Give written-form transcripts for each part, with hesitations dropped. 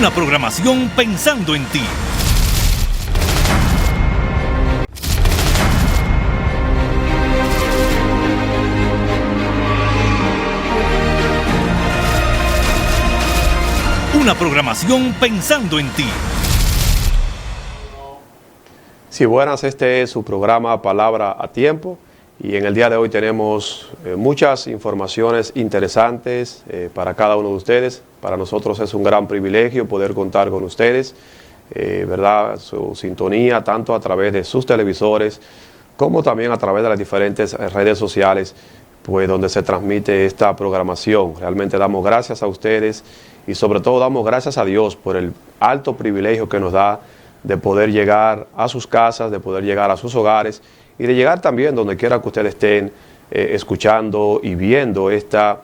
Una programación pensando en ti. Una programación pensando en ti. Sí, buenas, este es su programa Palabra a Tiempo y en el día de hoy tenemos muchas informaciones interesantes para cada uno de ustedes. Para nosotros es un gran privilegio poder contar con ustedes, ¿verdad? Su sintonía tanto a través de sus televisores como también a través de las diferentes redes sociales, pues donde se transmite esta programación. Realmente damos gracias a ustedes y sobre todo damos gracias a Dios por el alto privilegio que nos da de poder llegar a sus casas, de poder llegar a sus hogares y de llegar también donde quiera que ustedes estén escuchando y viendo esta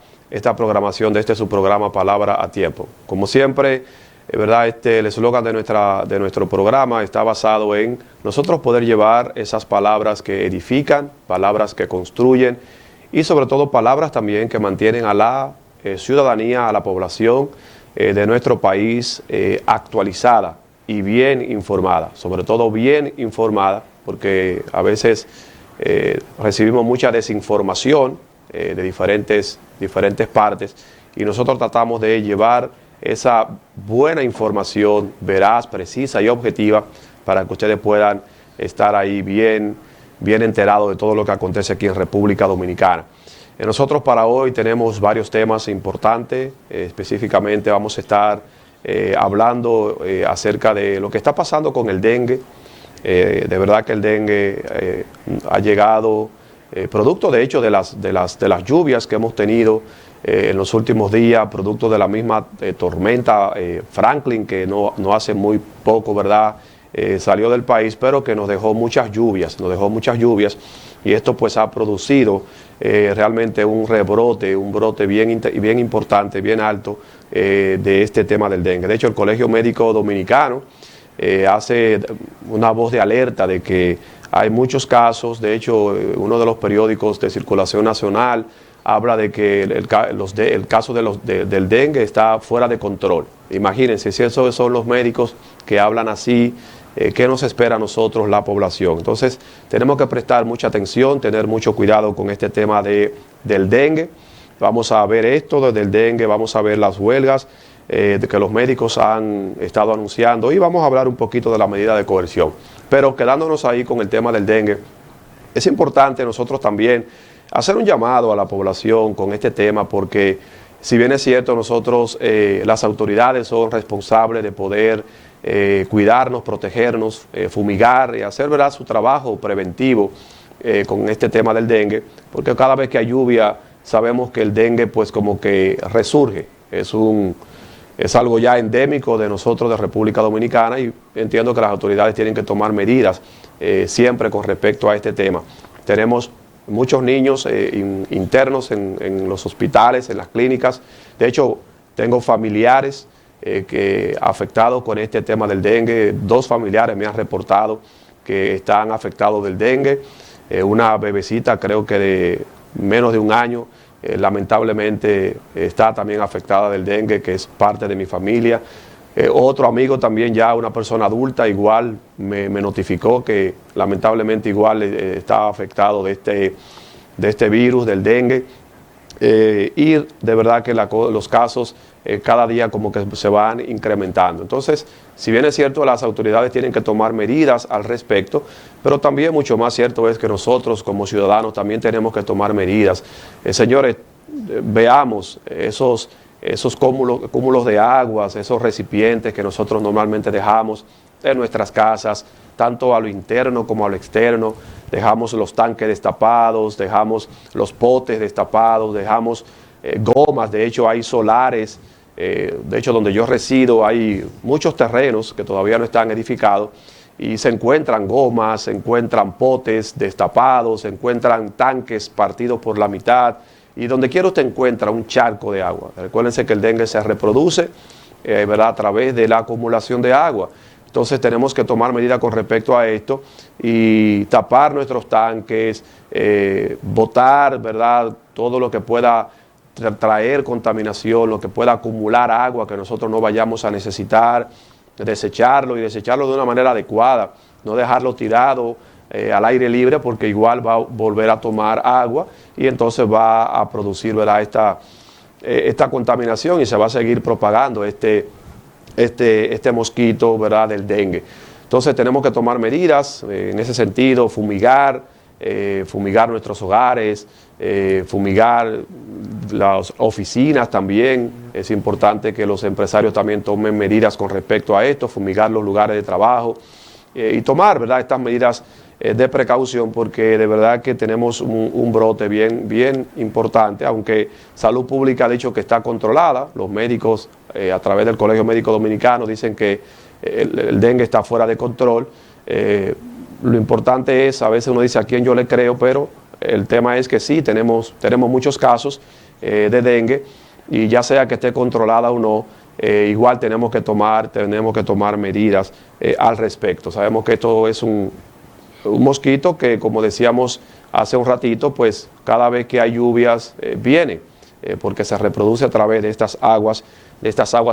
programación de su programa Palabra a Tiempo. Como siempre, ¿verdad? El eslogan de nuestro programa está basado en nosotros poder llevar esas palabras que edifican, palabras que construyen y sobre todo palabras también que mantienen a la ciudadanía, a la población de nuestro país actualizada y bien informada, sobre todo bien informada, porque a veces recibimos mucha desinformación de diferentes partes y nosotros tratamos de llevar esa buena información veraz, precisa y objetiva para que ustedes puedan estar ahí bien enterados de todo lo que acontece aquí en República Dominicana. Nosotros para hoy tenemos varios temas importantes, específicamente vamos a estar hablando acerca de lo que está pasando con el dengue. De verdad que el dengue ha llegado, producto de hecho de las lluvias que hemos tenido en los últimos días, producto de la misma tormenta Franklin, que no hace muy poco, ¿verdad? Salió del país, pero que nos dejó muchas lluvias, y esto pues ha producido realmente un brote bien importante, bien alto de este tema del dengue. De hecho, el Colegio Médico Dominicano hace una voz de alerta de que hay muchos casos. De hecho, uno de los periódicos de circulación nacional habla de que el caso del dengue está fuera de control. Imagínense, si esos son los médicos que hablan así, ¿qué nos espera a nosotros, la población? Entonces, tenemos que prestar mucha atención, tener mucho cuidado con este tema del dengue. Vamos a ver esto del dengue, vamos a ver las huelgas que los médicos han estado anunciando y vamos a hablar un poquito de la medida de coerción. Pero quedándonos ahí con el tema del dengue, es importante nosotros también hacer un llamado a la población con este tema, porque si bien es cierto, nosotros, las autoridades son responsables de poder cuidarnos, protegernos, fumigar y hacer, ¿verdad?, su trabajo preventivo con este tema del dengue, porque cada vez que hay lluvia sabemos que el dengue pues como que resurge, es algo ya endémico de nosotros, de República Dominicana, y entiendo que las autoridades tienen que tomar medidas siempre con respecto a este tema. Tenemos muchos niños internos en los hospitales, en las clínicas. De hecho, tengo familiares afectados con este tema del dengue. 2 familiares me han reportado que están afectados del dengue. Una bebecita, creo que de menos de un año, lamentablemente está también afectada del dengue, que es parte de mi familia. Otro amigo también, ya una persona adulta, igual me notificó que lamentablemente igual está afectado de este virus, del dengue. Y de verdad que los casos cada día como que se van incrementando. Entonces, si bien es cierto, las autoridades tienen que tomar medidas al respecto, pero también mucho más cierto es que nosotros como ciudadanos también tenemos que tomar medidas. Señores, veamos esos cúmulos de aguas, esos recipientes que nosotros normalmente dejamos en nuestras casas, tanto a lo interno como a lo externo. Dejamos los tanques destapados, dejamos los potes destapados, dejamos gomas. De hecho, hay solares. De hecho, donde yo resido hay muchos terrenos que todavía no están edificados y se encuentran gomas, se encuentran potes destapados, se encuentran tanques partidos por la mitad, y donde quiera usted encuentra un charco de agua. Recuérdense que el dengue se reproduce ¿verdad?, a través de la acumulación de agua. Entonces tenemos que tomar medidas con respecto a esto y tapar nuestros tanques, botar, ¿verdad?, todo lo que pueda traer contaminación, lo que pueda acumular agua que nosotros no vayamos a necesitar, desecharlo y desecharlo de una manera adecuada, no dejarlo tirado al aire libre, porque igual va a volver a tomar agua y entonces va a producir, ¿verdad?, esta contaminación, y se va a seguir propagando este mosquito, ¿verdad?, del dengue. Entonces tenemos que tomar medidas en ese sentido, fumigar nuestros hogares, fumigar las oficinas también. Es importante que los empresarios también tomen medidas con respecto a esto, fumigar los lugares de trabajo y tomar, ¿verdad?, estas medidas de precaución, porque de verdad que tenemos un brote bien importante, aunque Salud Pública ha dicho que está controlada. Los médicos a través del Colegio Médico Dominicano dicen que el dengue está fuera de control. Lo importante es, a veces uno dice a quién yo le creo, pero el tema es que sí, tenemos muchos casos de dengue, y ya sea que esté controlada o no, igual tenemos que tomar medidas al respecto. Sabemos que esto es un mosquito que, como decíamos hace un ratito, pues cada vez que hay lluvias viene, porque se reproduce a través de estas aguas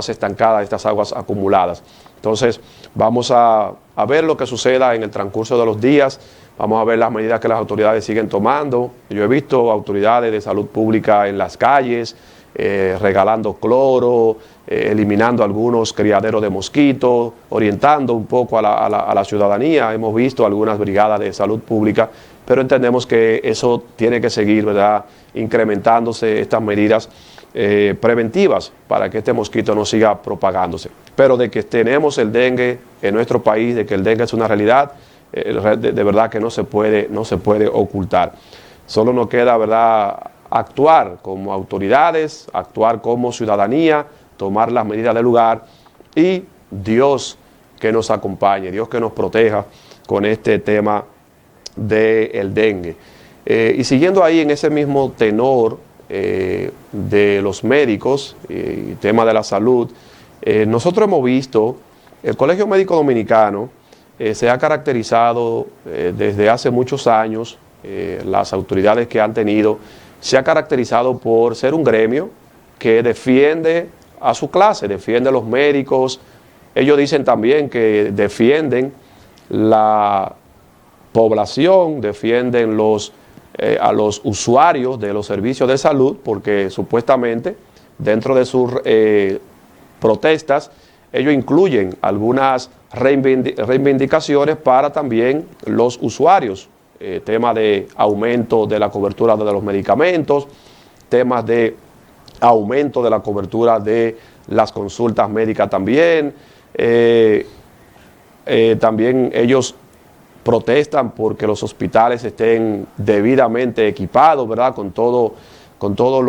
estancadas, de estas aguas acumuladas. Entonces vamos a ver lo que suceda en el transcurso de los días, vamos a ver las medidas que las autoridades siguen tomando. Yo he visto autoridades de salud pública en las calles, regalando cloro, eliminando algunos criaderos de mosquitos, orientando un poco a la ciudadanía. Hemos visto algunas brigadas de salud pública, pero entendemos que eso tiene que seguir, ¿verdad?, incrementándose estas medidas preventivas para que este mosquito no siga propagándose. Pero de que tenemos el dengue en nuestro país, de que el dengue es una realidad, de verdad que no se puede ocultar. Solo nos queda, ¿verdad?, actuar como autoridades, actuar como ciudadanía, tomar las medidas del lugar, y Dios que nos acompañe, Dios que nos proteja con este tema del dengue. Y siguiendo ahí en ese mismo tenor de los médicos y tema de la salud, nosotros hemos visto, el Colegio Médico Dominicano se ha caracterizado desde hace muchos años, las autoridades que han tenido, se ha caracterizado por ser un gremio que defiende a su clase, defiende a los médicos. Ellos dicen también que defienden la población, defienden a los usuarios de los servicios de salud, porque supuestamente dentro de sus protestas ellos incluyen algunas reivindicaciones para también los usuarios. Tema de aumento de la cobertura de los medicamentos, temas de aumento de la cobertura de las consultas médicas también. También ellos protestan porque los hospitales estén debidamente equipados, ¿verdad?, con todos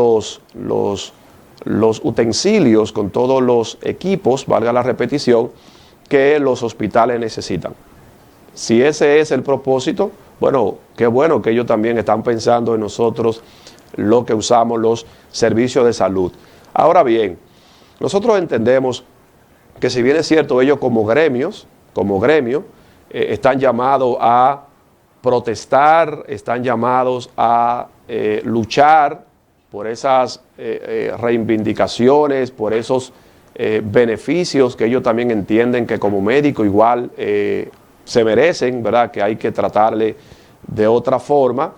los utensilios, con todos los equipos, valga la repetición, que los hospitales necesitan. Si ese es el propósito, bueno, qué bueno que ellos también están pensando en nosotros, lo que usamos los servicios de salud. Ahora bien, nosotros entendemos que, si bien es cierto, ellos como gremio, están llamados a protestar, están llamados a luchar por esas reivindicaciones, por esos beneficios que ellos también entienden que como médico igual se merecen, ¿verdad?, que hay que tratarle de otra forma.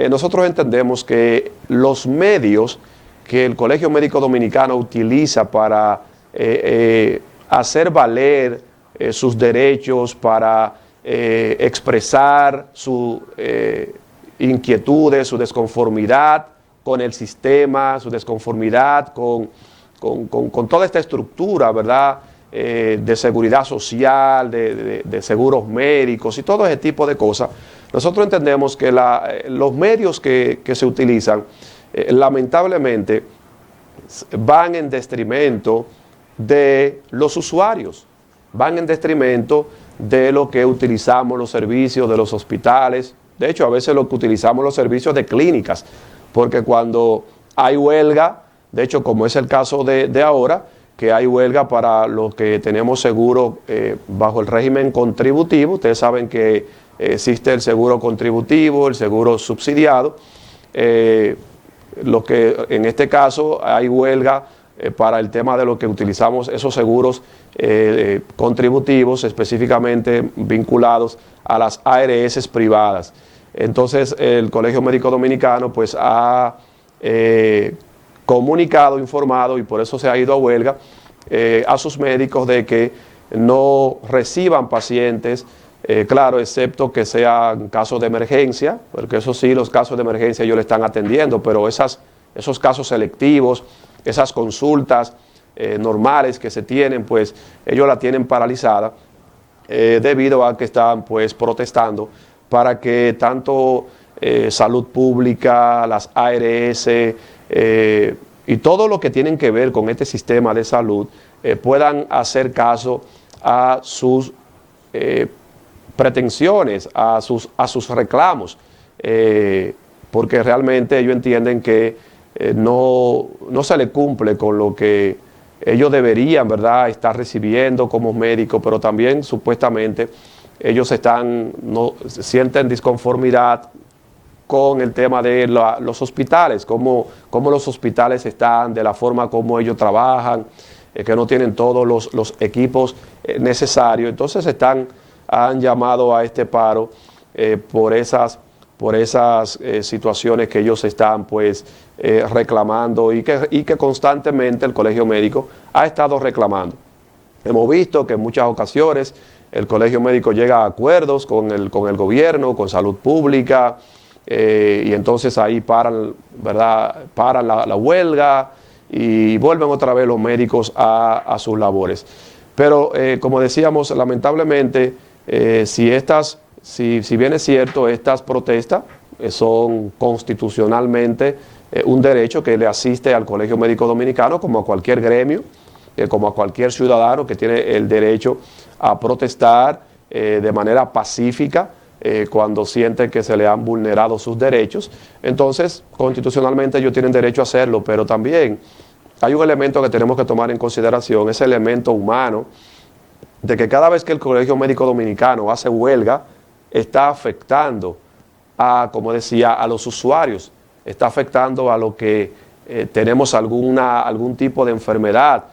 Nosotros entendemos que los medios que el Colegio Médico Dominicano utiliza para hacer valer sus derechos, para expresar sus inquietudes, su desconformidad con el sistema, su desconformidad con toda esta estructura, ¿verdad?, de seguridad social, de seguros médicos y todo ese tipo de cosas. Nosotros entendemos que los medios que se utilizan, lamentablemente, van en detrimento de los usuarios, van en detrimento de lo que utilizamos los servicios de los hospitales. De hecho, a veces lo que utilizamos los servicios de clínicas, porque cuando hay huelga, de hecho, como es el caso de ahora, que hay huelga para los que tenemos seguro bajo el régimen contributivo. Ustedes saben que existe el seguro contributivo, el seguro subsidiado. lo que en este caso hay huelga para el tema de lo que utilizamos esos seguros contributivos, específicamente vinculados a las ARS privadas. Entonces el Colegio Médico Dominicano pues ha comunicado, informado, y por eso se ha ido a huelga, a sus médicos de que no reciban pacientes, claro, excepto que sean casos de emergencia, porque eso sí, los casos de emergencia ellos le están atendiendo, pero esos casos selectivos, esas consultas normales que se tienen, pues ellos la tienen paralizada debido a que están pues protestando para que tanto salud pública, las ARS y todo lo que tienen que ver con este sistema de salud puedan hacer caso a sus pretensiones, a sus reclamos, porque realmente ellos entienden que no se le cumple con lo que ellos deberían, ¿verdad?, estar recibiendo como médicos, pero también supuestamente ellos sienten disconformidad con el tema de los hospitales, cómo los hospitales están, de la forma como ellos trabajan, que no tienen todos los equipos necesarios. Entonces han llamado a este paro por esas situaciones que ellos están pues reclamando y que constantemente el Colegio Médico ha estado reclamando. Hemos visto que en muchas ocasiones el Colegio Médico llega a acuerdos con el gobierno, con salud pública, y entonces ahí paran, ¿verdad?, paran la huelga y vuelven otra vez los médicos a sus labores. Pero como decíamos, lamentablemente, si bien es cierto, estas protestas son constitucionalmente un derecho que le asiste al Colegio Médico Dominicano, como a cualquier gremio, como a cualquier ciudadano que tiene el derecho a protestar de manera pacífica cuando sienten que se le han vulnerado sus derechos. Entonces, constitucionalmente ellos tienen derecho a hacerlo, pero también hay un elemento que tenemos que tomar en consideración, ese elemento humano, de que cada vez que el Colegio Médico Dominicano hace huelga, está afectando como decía, a los usuarios, está afectando a lo que tenemos algún tipo de enfermedad,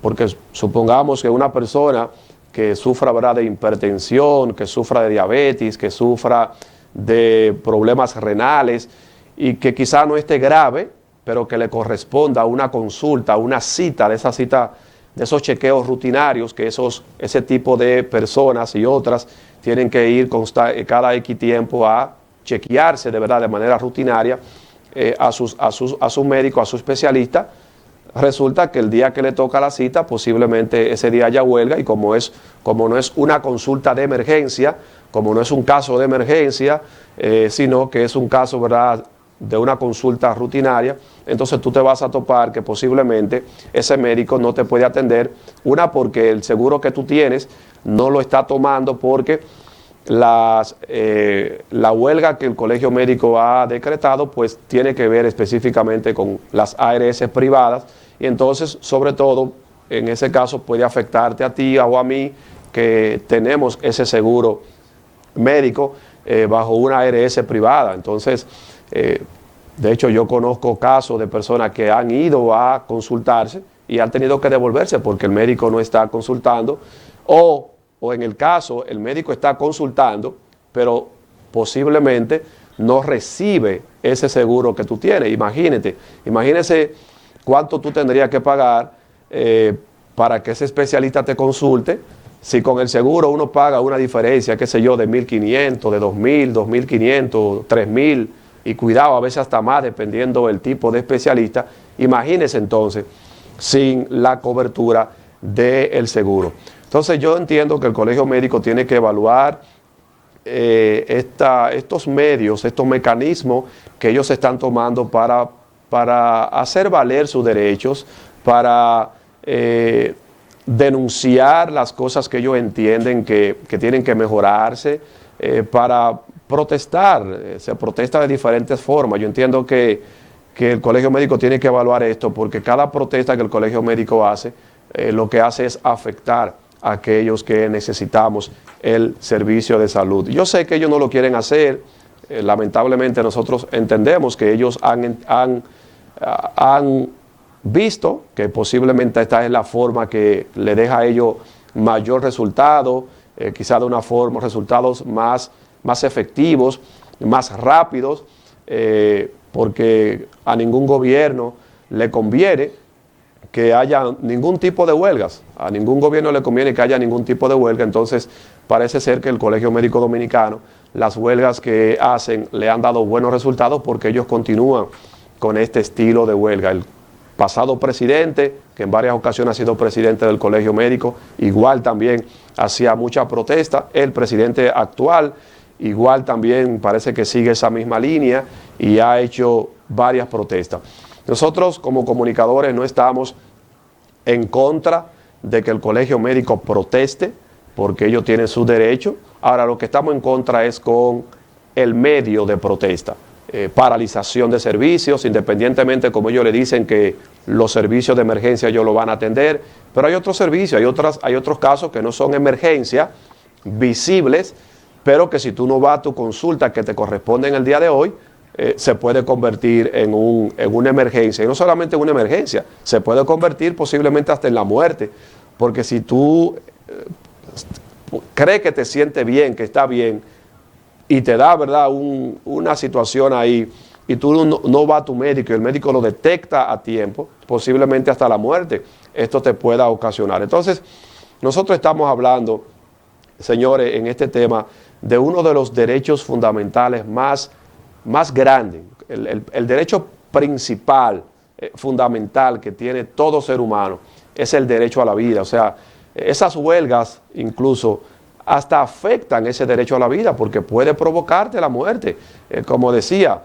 porque supongamos que una persona que sufra, ¿verdad?, de hipertensión, que sufra de diabetes, que sufra de problemas renales y que quizá no esté grave, pero que le corresponda una consulta, una cita, de esos chequeos rutinarios que ese tipo de personas y otras tienen que ir cada X tiempo a chequearse de verdad de manera rutinaria a su médico, a su especialista. Resulta que el día que le toca la cita, posiblemente ese día haya huelga, y como no es una consulta de emergencia, como no es un caso de emergencia, sino que es un caso, ¿verdad?, de una consulta rutinaria, entonces tú te vas a topar que posiblemente ese médico no te puede atender, porque el seguro que tú tienes no lo está tomando, porque la huelga que el Colegio Médico ha decretado pues tiene que ver específicamente con las ARS privadas, y entonces sobre todo en ese caso puede afectarte a ti o a mí que tenemos ese seguro médico bajo una ARS privada. Entonces de hecho yo conozco casos de personas que han ido a consultarse y han tenido que devolverse porque el médico no está consultando, o en el caso el médico está consultando pero posiblemente no recibe ese seguro que tú tienes. Imagínese cuánto tú tendrías que pagar para que ese especialista te consulte, si con el seguro uno paga una diferencia, qué sé yo, de 1.500, de 2.000, 2.500, 3.000, y cuidado, a veces hasta más, dependiendo del tipo de especialista. Imagínese entonces sin la cobertura del seguro. Entonces yo entiendo que el Colegio Médico tiene que evaluar estos medios, estos mecanismos que ellos están tomando para hacer valer sus derechos, para denunciar las cosas que ellos entienden que tienen que mejorarse, para protestar. Se protesta de diferentes formas. Yo entiendo que el Colegio Médico tiene que evaluar esto, porque cada protesta que el Colegio Médico hace, lo que hace es afectar a aquellos que necesitamos el servicio de salud. Yo sé que ellos no lo quieren hacer, lamentablemente nosotros entendemos que ellos han visto que posiblemente esta es la forma que le deja a ellos mayor resultado, quizá de una forma, resultados más efectivos, más rápidos, porque a ningún gobierno le conviene que haya ningún tipo de huelgas, a ningún gobierno le conviene que haya ningún tipo de huelga. Entonces parece ser que el Colegio Médico Dominicano, las huelgas que hacen le han dado buenos resultados porque ellos continúan con este estilo de huelga. El pasado presidente, que en varias ocasiones ha sido presidente del Colegio Médico, igual también hacía mucha protesta. El presidente actual igual también parece que sigue esa misma línea y ha hecho varias protestas. Nosotros como comunicadores no estamos en contra de que el Colegio Médico proteste, porque ellos tienen su derecho. Ahora, lo que estamos en contra es con el medio de protesta. Paralización de servicios, independientemente, como ellos le dicen, que los servicios de emergencia ellos lo van a atender, pero hay otros servicios, hay otros casos que no son emergencia, visibles, pero que si tú no vas a tu consulta que te corresponde en el día de hoy, se puede convertir en una emergencia, y no solamente en una emergencia, se puede convertir posiblemente hasta en la muerte, porque si tú crees que te sientes bien, que está bien, y te da, ¿verdad?, una situación ahí, y tú no vas a tu médico y el médico lo detecta a tiempo, posiblemente hasta la muerte, esto te pueda ocasionar. Entonces, nosotros estamos hablando, señores, en este tema, de uno de los derechos fundamentales más grandes, el derecho principal, fundamental que tiene todo ser humano, es el derecho a la vida. O sea, esas huelgas incluso hasta afectan ese derecho a la vida porque puede provocarte la muerte. Como decía,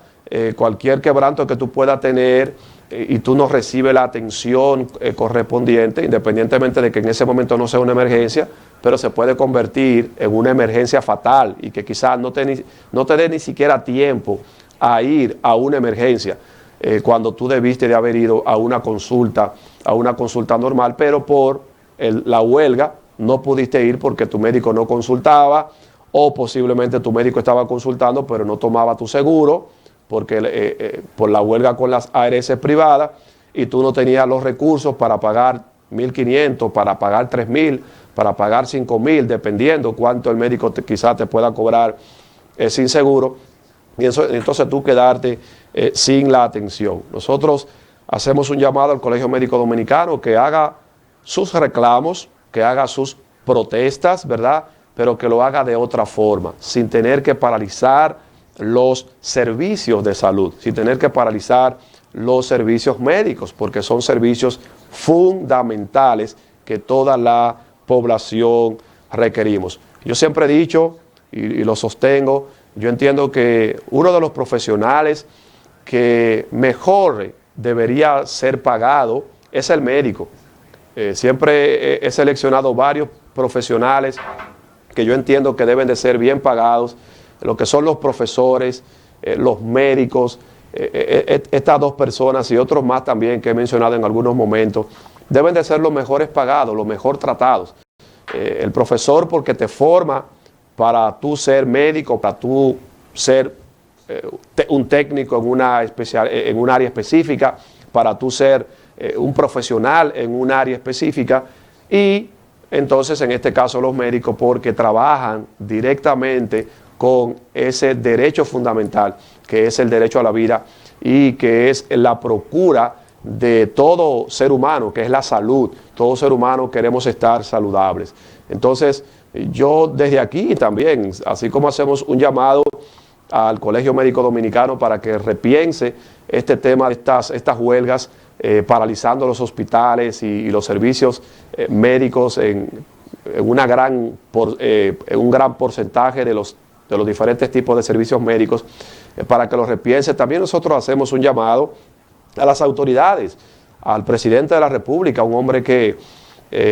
cualquier quebranto que tú puedas tener y tú no recibes la atención correspondiente, independientemente de que en ese momento no sea una emergencia, pero se puede convertir en una emergencia fatal y que quizás no te dé ni siquiera tiempo a ir a una emergencia cuando tú debiste de haber ido a una consulta normal, pero por la huelga no pudiste ir porque tu médico no consultaba, o posiblemente tu médico estaba consultando pero no tomaba tu seguro porque por la huelga con las ARS privadas, y tú no tenías los recursos para pagar 1.500, para pagar 3.000, para pagar 5.000, dependiendo cuánto el médico quizás te pueda cobrar sin seguro, y entonces tú quedarte sin la atención. Nosotros hacemos un llamado al Colegio Médico Dominicano que haga sus reclamos, que haga sus protestas, ¿verdad?, pero que lo haga de otra forma, sin tener que paralizar los servicios de salud, sin tener que paralizar los servicios médicos, porque son servicios fundamentales que toda la población requerimos. Yo siempre he dicho, y lo sostengo, yo entiendo que uno de los profesionales que mejor debería ser pagado es el médico. Siempre he seleccionado varios profesionales que yo entiendo que deben de ser bien pagados, lo que son los profesores, los médicos, estas dos personas y otros más también que he mencionado en algunos momentos, deben de ser los mejores pagados, los mejor tratados. El profesor, porque te forma para tú ser médico, para tú ser un técnico en un área específica, para tú ser un profesional en un área específica, y entonces en este caso los médicos porque trabajan directamente con ese derecho fundamental que es el derecho a la vida y que es la procura de todo ser humano, que es la salud. Todo ser humano queremos estar saludables. Entonces yo desde aquí también, así como hacemos un llamado al Colegio Médico Dominicano para que repiense este tema de estas huelgas, paralizando los hospitales y los servicios médicos en un gran porcentaje de los diferentes tipos de servicios médicos, para que los repiense. También nosotros hacemos un llamado a las autoridades, al presidente de la República, un hombre que,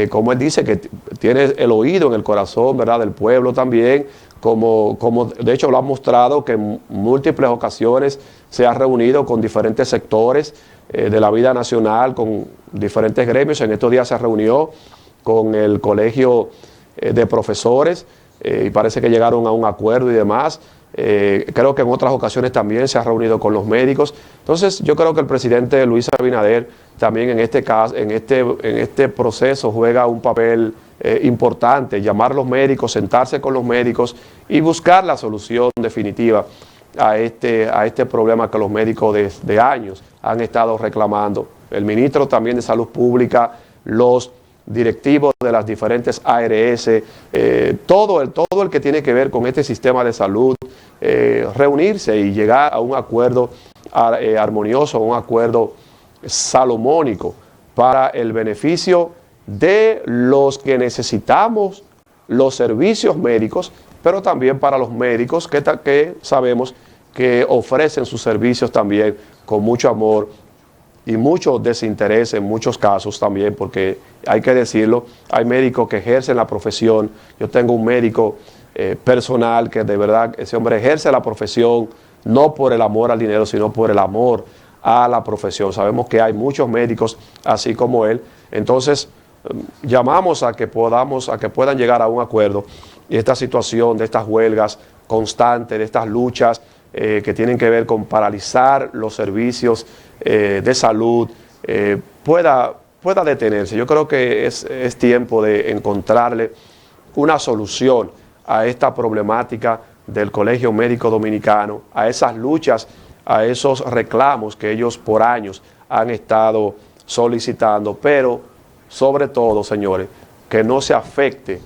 como él dice, que tiene el oído en el corazón, ¿verdad?, del pueblo también, como de hecho lo ha mostrado, que en múltiples ocasiones se ha reunido con diferentes sectores de la vida nacional, con diferentes gremios. En estos días se reunió con el Colegio de Profesores y parece que llegaron a un acuerdo y demás. Creo que en otras ocasiones también se ha reunido con los médicos. Entonces yo creo que el presidente Luis Abinader también en este caso, en este proceso juega un papel importante, llamar a los médicos, sentarse con los médicos y buscar la solución definitiva a este problema que los médicos de años han estado reclamando. El ministro también de Salud Pública, los directivos de las diferentes ARS, todo el que tiene que ver con este sistema de salud, reunirse y llegar a un acuerdo armonioso, un acuerdo salomónico para el beneficio de los que necesitamos los servicios médicos, pero también para los médicos que sabemos que ofrecen sus servicios también con mucho amor y mucho desinterés en muchos casos también, porque hay que decirlo, hay médicos que ejercen la profesión. Yo tengo un médico personal que de verdad ese hombre ejerce la profesión no por el amor al dinero, sino por el amor a la profesión. Sabemos que hay muchos médicos así como él. Entonces llamamos a que puedan llegar a un acuerdo, y esta situación de estas huelgas constantes, de estas luchas que tienen que ver con paralizar los servicios de salud, pueda detenerse. Yo creo que es tiempo de encontrarle una solución a esta problemática del Colegio Médico Dominicano, a esas luchas, a esos reclamos que ellos por años han estado solicitando, pero sobre todo, señores, que no se afecte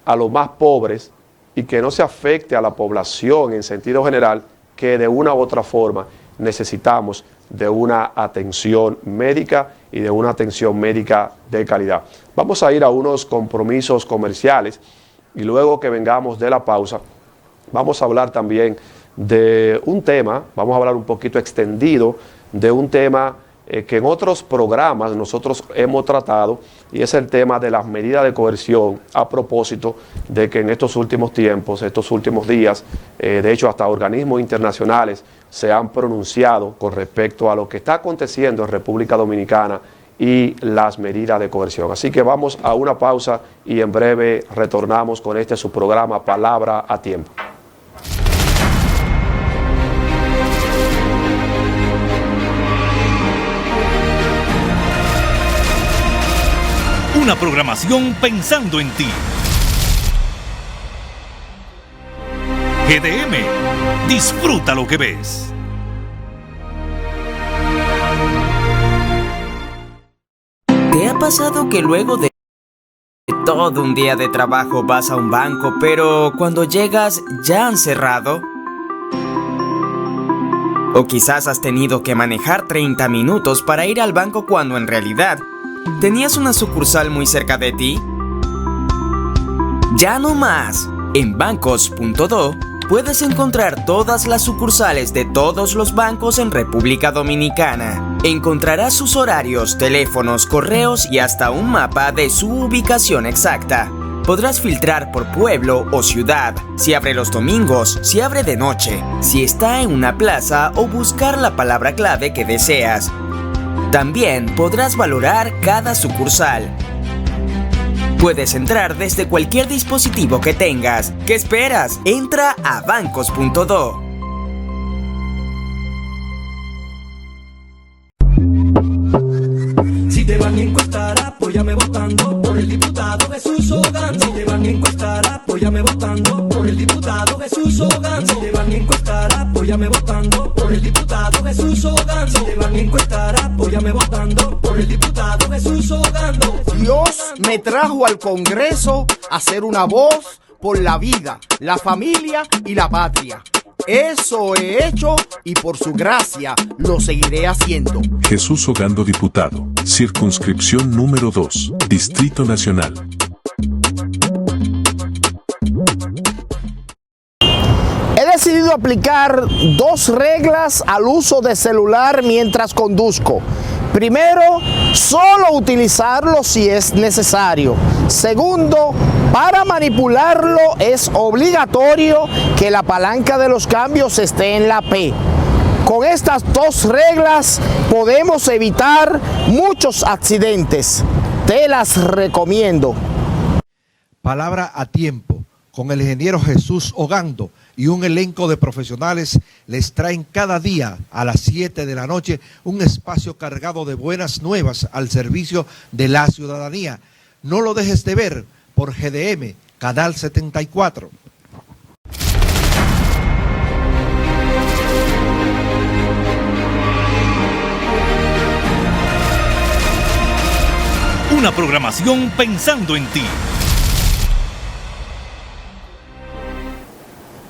a los más pobres y que no se afecte a la población en sentido general, que de una u otra forma necesitamos de una atención médica y de una atención médica de calidad. Vamos a ir a unos compromisos comerciales y luego que vengamos de la pausa vamos a hablar también de un tema, vamos a hablar un poquito extendido de un tema que en otros programas nosotros hemos tratado, y es el tema de las medidas de coerción, a propósito de que en estos últimos tiempos, estos últimos días, de hecho hasta organismos internacionales se han pronunciado con respecto a lo que está aconteciendo en República Dominicana y las medidas de coerción. Así que vamos a una pausa y en breve retornamos con su programa Palabra a Tiempo. Una programación pensando en ti. GDM, disfruta lo que ves. ¿Te ha pasado que luego de todo un día de trabajo vas a un banco, pero cuando llegas ya han cerrado? O quizás has tenido que manejar 30 minutos para ir al banco cuando en realidad ¿tenías una sucursal muy cerca de ti? Ya no más. En bancos.do puedes encontrar todas las sucursales de todos los bancos en República Dominicana. Encontrarás sus horarios, teléfonos, correos y hasta un mapa de su ubicación exacta. Podrás filtrar por pueblo o ciudad, si abre los domingos, si abre de noche, si está en una plaza o buscar la palabra clave que deseas. También podrás valorar cada sucursal. Puedes entrar desde cualquier dispositivo que tengas. ¿Qué esperas? Entra a bancos.do. Si te van a encuestar, apóyame votando por el diputado Jesús Ogando. Si te van a encuestar, apóyame votando por el diputado Jesús Ogando. Si te van a encuestar, apóyame votando por el diputado Jesús Ogando. Si te van a encuestar, apóyame votando por el diputado Jesús Ogando. Dios me trajo al Congreso a ser una voz por la vida, la familia y la patria. Eso he hecho y por su gracia lo seguiré haciendo. Jesús Ogando, diputado, circunscripción número 2, Distrito Nacional. He decidido aplicar 2 reglas al uso de celular mientras conduzco. Primero, solo utilizarlo si es necesario. Segundo, para manipularlo es obligatorio que la palanca de los cambios esté en la P. Con estas 2 reglas podemos evitar muchos accidentes. Te las recomiendo. Palabra a tiempo con el ingeniero Jesús Ogando, y un elenco de profesionales les traen cada día a las 7 de la noche un espacio cargado de buenas nuevas al servicio de la ciudadanía. No lo dejes de ver por GDM, Canal 74. Una programación pensando en ti.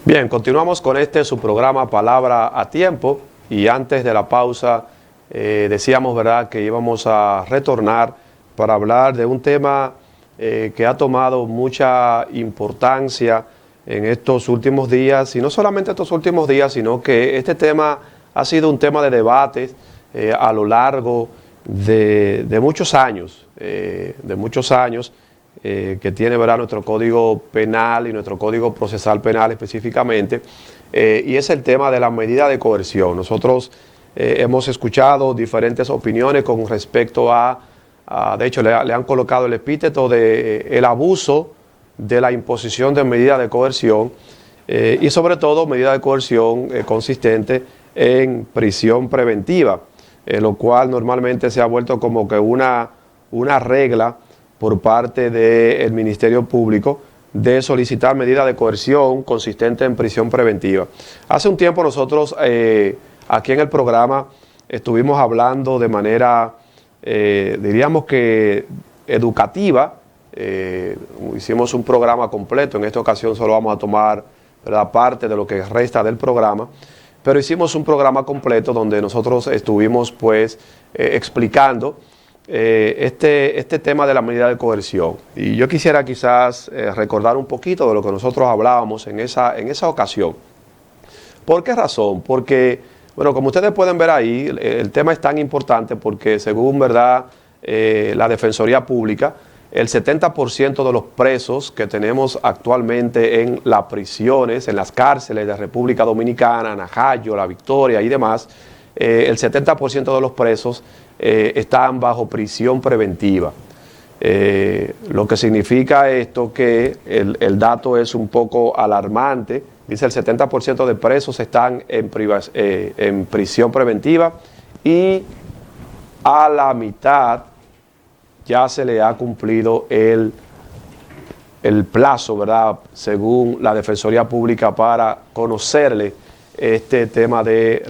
Bien, continuamos con su programa Palabra a Tiempo, y antes de la pausa decíamos, ¿verdad?, que íbamos a retornar para hablar de un tema que ha tomado mucha importancia en estos últimos días, y no solamente estos últimos días, sino que este tema ha sido un tema de debate a lo largo de muchos años, que tiene, ¿verdad?, nuestro Código Penal y nuestro Código Procesal Penal específicamente, y es el tema de la medida de coerción. Nosotros hemos escuchado diferentes opiniones con respecto de hecho le han colocado el epíteto de el abuso de la imposición de medida de coerción, y sobre todo medida de coerción consistente en prisión preventiva, lo cual normalmente se ha vuelto como que una regla por parte del Ministerio Público de solicitar medida de coerción consistente en prisión preventiva. Hace un tiempo nosotros aquí en el programa estuvimos hablando de manera, diríamos que educativa. Hicimos un programa completo. En esta ocasión solo vamos a tomar, ¿verdad?, parte de lo que resta del programa, pero hicimos un programa completo donde nosotros estuvimos pues explicando este tema de la medida de coerción. Y yo quisiera quizás recordar un poquito de lo que nosotros hablábamos en esa ocasión. ¿Por qué razón? Porque, bueno, como ustedes pueden ver ahí, el tema es tan importante porque según, ¿verdad?, la Defensoría Pública, el 70% de los presos que tenemos actualmente en las prisiones, en las cárceles de República Dominicana, Najayo, La Victoria y demás, el 70% de los presos están bajo prisión preventiva. Lo que significa esto que el dato es un poco alarmante. Dice el 70% de presos están en prisión preventiva, y a la mitad ya se le ha cumplido el plazo, ¿verdad?, según la Defensoría Pública, para conocerle este tema de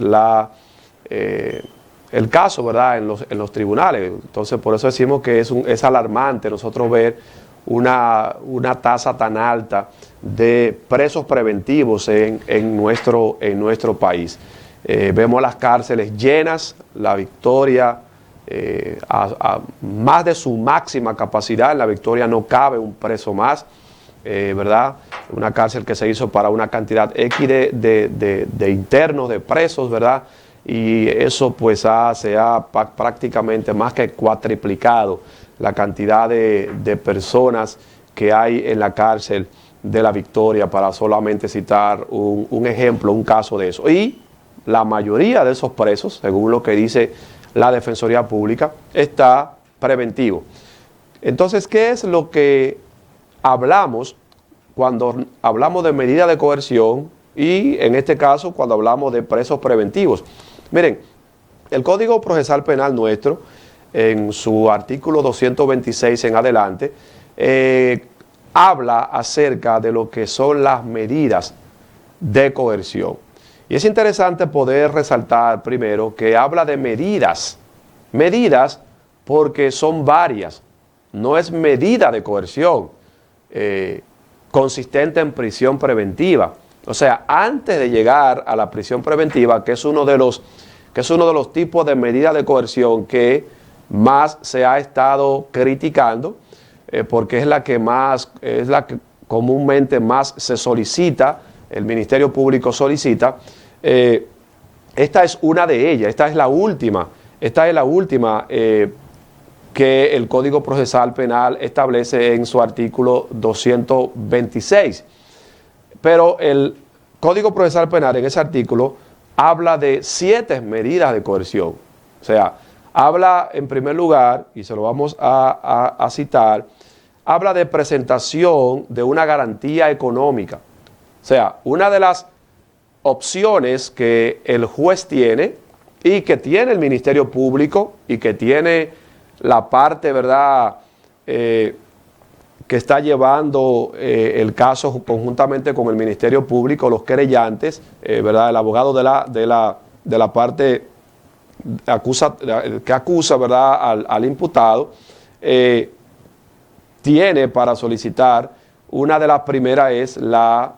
el caso, ¿verdad?, en los tribunales. Entonces, por eso decimos que es alarmante nosotros ver una tasa tan alta de presos preventivos en nuestro país. Vemos las cárceles llenas, La Victoria a más de su máxima capacidad. En La Victoria no cabe un preso más, ¿verdad? Una cárcel que se hizo para una cantidad X de internos, de presos, ¿verdad? Y eso pues se ha prácticamente más que cuatriplicado la cantidad de personas que hay en la cárcel de La Victoria, para solamente citar un ejemplo, un caso de eso. Y la mayoría de esos presos, según lo que dice la Defensoría Pública, está preventivo. Entonces, ¿qué es lo que hablamos cuando hablamos de medida de coerción y, en este caso, cuando hablamos de presos preventivos? Miren, el Código Procesal Penal nuestro, en su artículo 226 en adelante, habla acerca de lo que son las medidas de coerción. Y es interesante poder resaltar primero que habla de medidas porque son varias, no es medida de coerción consistente en prisión preventiva. O sea, antes de llegar a la prisión preventiva, que es uno de los tipos de medida de coerción que más se ha estado criticando, porque es la que comúnmente más se solicita, el Ministerio Público solicita. Esta es una de ellas, esta es la última que el Código Procesal Penal establece en su artículo 226. Pero el Código Procesal Penal en ese artículo habla de 7 medidas de coerción. O sea, habla en primer lugar, y se lo vamos a citar, habla de presentación de una garantía económica. O sea, una de las opciones que el juez tiene y que tiene el Ministerio Público y que tiene la parte, ¿verdad?, que está llevando el caso conjuntamente con el Ministerio Público, los querellantes, ¿verdad?, el abogado de la parte que acusa, ¿verdad?, al imputado, tiene para solicitar, una de las primeras es la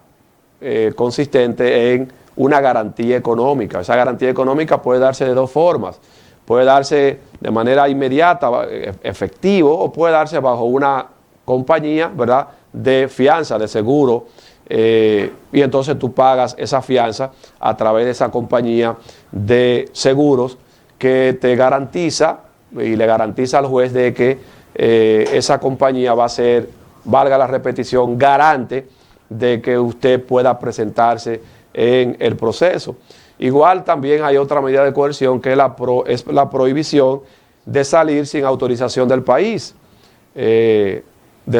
consistente en una garantía económica. Esa garantía económica puede darse de dos formas. Puede darse de manera inmediata, efectivo, o puede darse bajo una compañía, ¿verdad?, de fianza, de seguro, y entonces tú pagas esa fianza a través de esa compañía de seguros que te garantiza y le garantiza al juez de que esa compañía va a ser, valga la repetición, garante de que usted pueda presentarse en el proceso. Igual también hay otra medida de coerción que es la prohibición de salir sin autorización del país, de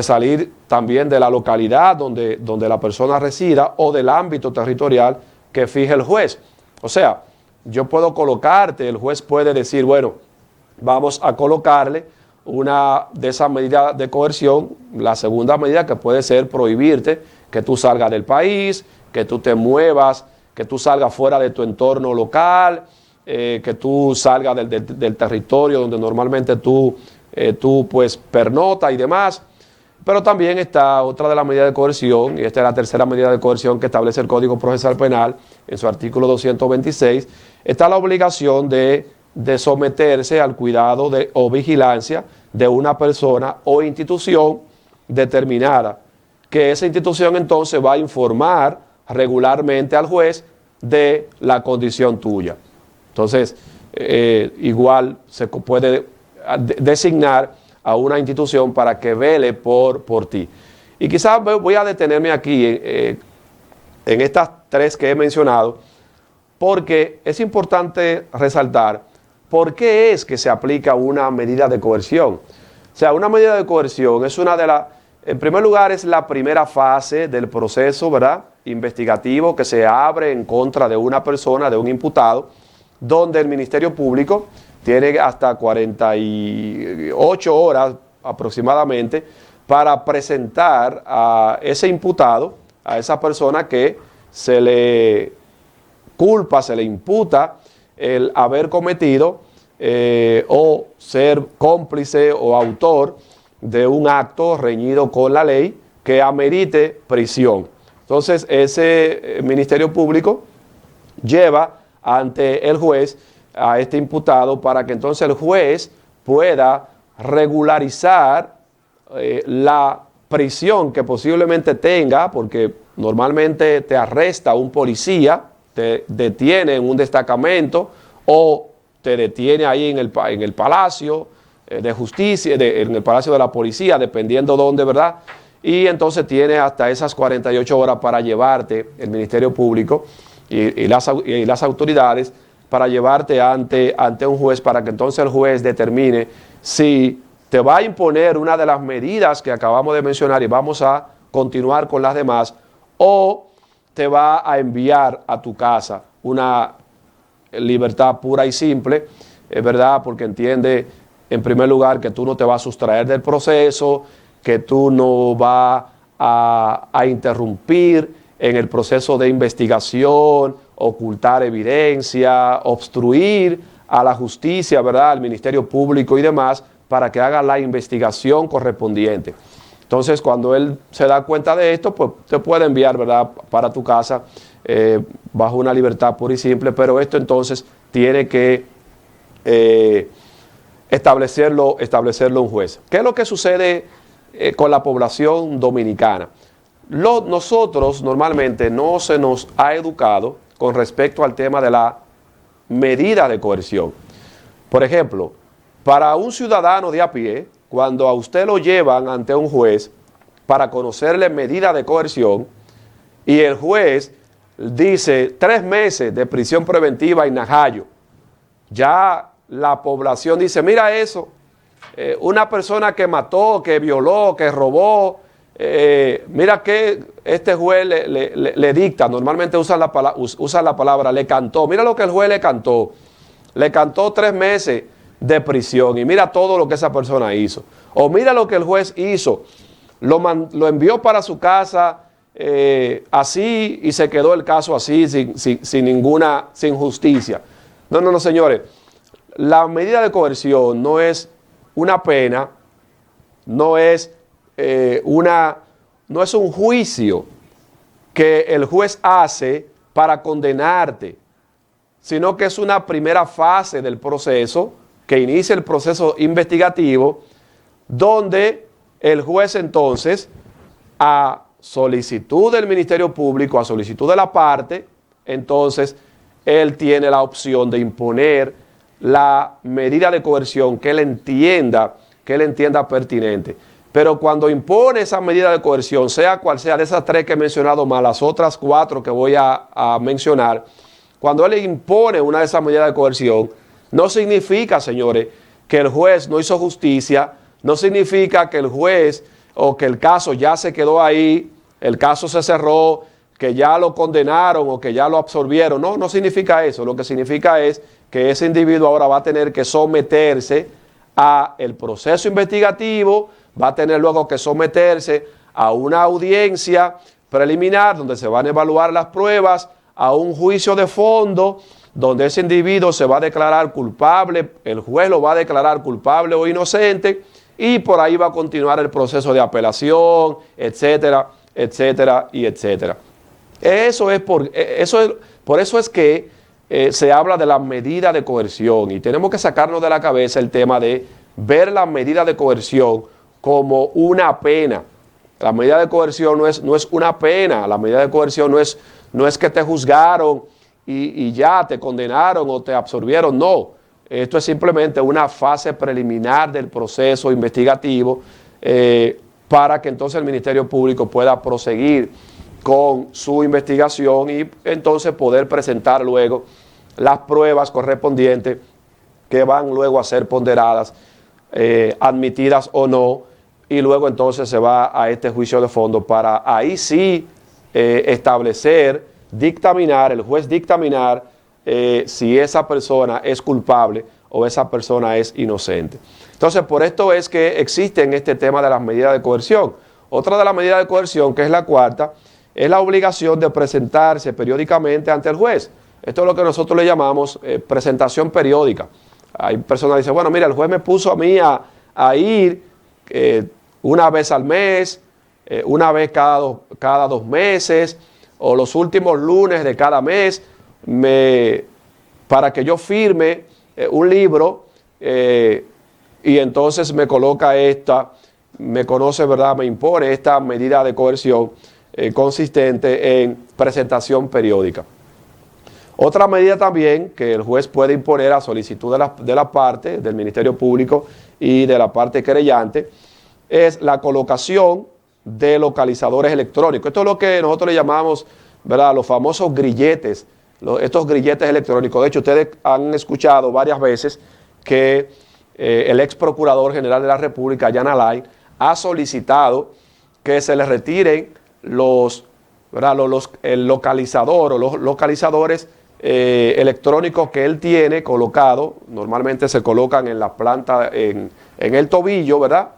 salir también de la localidad donde la persona resida o del ámbito territorial que fije el juez. O sea, yo puedo colocarte, el juez puede decir, bueno, vamos a colocarle una de esas medidas de coerción, la segunda medida que puede ser prohibirte que tú salgas del país, que tú te muevas, que tú salgas fuera de tu entorno local, que tú salgas del territorio donde normalmente tú pues pernotas y demás. Pero también está otra de las medidas de coerción, y esta es la tercera medida de coerción que establece el Código Procesal Penal en su artículo 226, está la obligación de someterse al cuidado o vigilancia de una persona o institución determinada, que esa institución entonces va a informar regularmente al juez de la condición tuya. Entonces, igual se puede designar a una institución para que vele por ti. Y quizás voy a detenerme aquí en estas tres que he mencionado, porque es importante resaltar por qué es que se aplica una medida de coerción. O sea, una medida de coerción es una de las, en primer lugar, es la primera fase del proceso, ¿verdad?, investigativo que se abre en contra de una persona, de un imputado, donde el Ministerio Público tiene hasta 48 horas aproximadamente para presentar a ese imputado, a esa persona que se le culpa, se le imputa el haber cometido o ser cómplice o autor de un acto reñido con la ley que amerite prisión. Entonces, ese Ministerio Público lleva ante el juez a este imputado para que entonces el juez pueda regularizar la prisión que posiblemente tenga, porque normalmente te arresta un policía, te detiene en un destacamento o te detiene ahí en el Palacio de Justicia, en el Palacio de la Policía, dependiendo dónde, ¿verdad? Y entonces tiene hasta esas 48 horas para llevarte el Ministerio Público y las autoridades para llevarte ante un juez, para que entonces el juez determine si te va a imponer una de las medidas que acabamos de mencionar y vamos a continuar con las demás, o te va a enviar a tu casa una libertad pura y simple, es verdad, porque entiende en primer lugar que tú no te vas a sustraer del proceso, que tú no vas a interrumpir en el proceso de investigación, ocultar evidencia, obstruir a la justicia, ¿verdad?, al Ministerio Público y demás, para que haga la investigación correspondiente. Entonces, cuando él se da cuenta de esto, pues te puede enviar, ¿verdad?, para tu casa bajo una libertad pura y simple, pero esto entonces tiene que establecerlo un juez. ¿Qué es lo que sucede con la población dominicana? Nosotros normalmente no se nos ha educado con respecto al tema de la medida de coerción. Por ejemplo, para un ciudadano de a pie, cuando a usted lo llevan ante un juez para conocerle medida de coerción y el juez dice 3 meses de prisión preventiva en Najayo, ya la población dice, mira eso, una persona que mató, que violó, que robó, mira que este juez le dicta, normalmente usa la palabra, le cantó, mira lo que el juez le cantó 3 meses de prisión y mira todo lo que esa persona hizo. O mira lo que el juez hizo, lo envió para su casa así y se quedó el caso así sin justicia. No, señores, la medida de coerción no es una pena, no es un juicio que el juez hace para condenarte, sino que es una primera fase del proceso que inicia el proceso investigativo, donde el juez entonces, a solicitud del Ministerio Público, a solicitud de la parte, entonces él tiene la opción de imponer la medida de coerción que él entienda pertinente. Pero cuando impone esa medida de coerción, sea cual sea, de esas 3 que he mencionado más las otras 4 que voy a mencionar, cuando él impone una de esas medidas de coerción, no significa, señores, que el juez no hizo justicia, no significa que el juez o que el caso ya se quedó ahí, el caso se cerró, que ya lo condenaron o que ya lo absolvieron. No significa eso. Lo que significa es que ese individuo ahora va a tener que someterse a el proceso investigativo, va a tener luego que someterse a una audiencia preliminar donde se van a evaluar las pruebas, a un juicio de fondo donde ese individuo se va a declarar culpable, el juez lo va a declarar culpable o inocente y por ahí va a continuar el proceso de apelación, etcétera, etcétera y etcétera. Por eso es que se habla de la medida de coerción y tenemos que sacarnos de la cabeza el tema de ver la medida de coerción como una pena. La medida de coerción no es una pena, la medida de coerción no es que te juzgaron y ya te condenaron o te absolvieron, no. Esto es simplemente una fase preliminar del proceso investigativo para que entonces el Ministerio Público pueda proseguir con su investigación y entonces poder presentar luego las pruebas correspondientes que van luego a ser ponderadas, admitidas o no, y luego entonces se va a este juicio de fondo para ahí sí establecer, dictaminar, el juez dictaminar si esa persona es culpable o esa persona es inocente. Entonces, por esto es que existe en este tema de las medidas de coerción. Otra de las medidas de coerción, que es la 4ª, es la obligación de presentarse periódicamente ante el juez. Esto es lo que nosotros le llamamos presentación periódica. Hay personas que dicen, bueno, mira, el juez me puso a mí a ir una vez al mes, una vez cada 2 meses, o los últimos lunes de cada mes, para que yo firme un libro, y entonces me coloca me conoce, ¿verdad? Me impone esta medida de coerción consistente en presentación periódica. Otra medida también que el juez puede imponer a solicitud de la parte, del Ministerio Público y de la parte querellante, es la colocación de localizadores electrónicos. Esto es lo que nosotros le llamamos, ¿verdad?, los famosos grilletes, estos grilletes electrónicos. De hecho, ustedes han escuchado varias veces que el ex procurador general de la República, Jan Alain, ha solicitado que se le retiren el localizador o los localizadores electrónicos que él tiene colocado. Normalmente se colocan en la planta, en el tobillo, ¿verdad?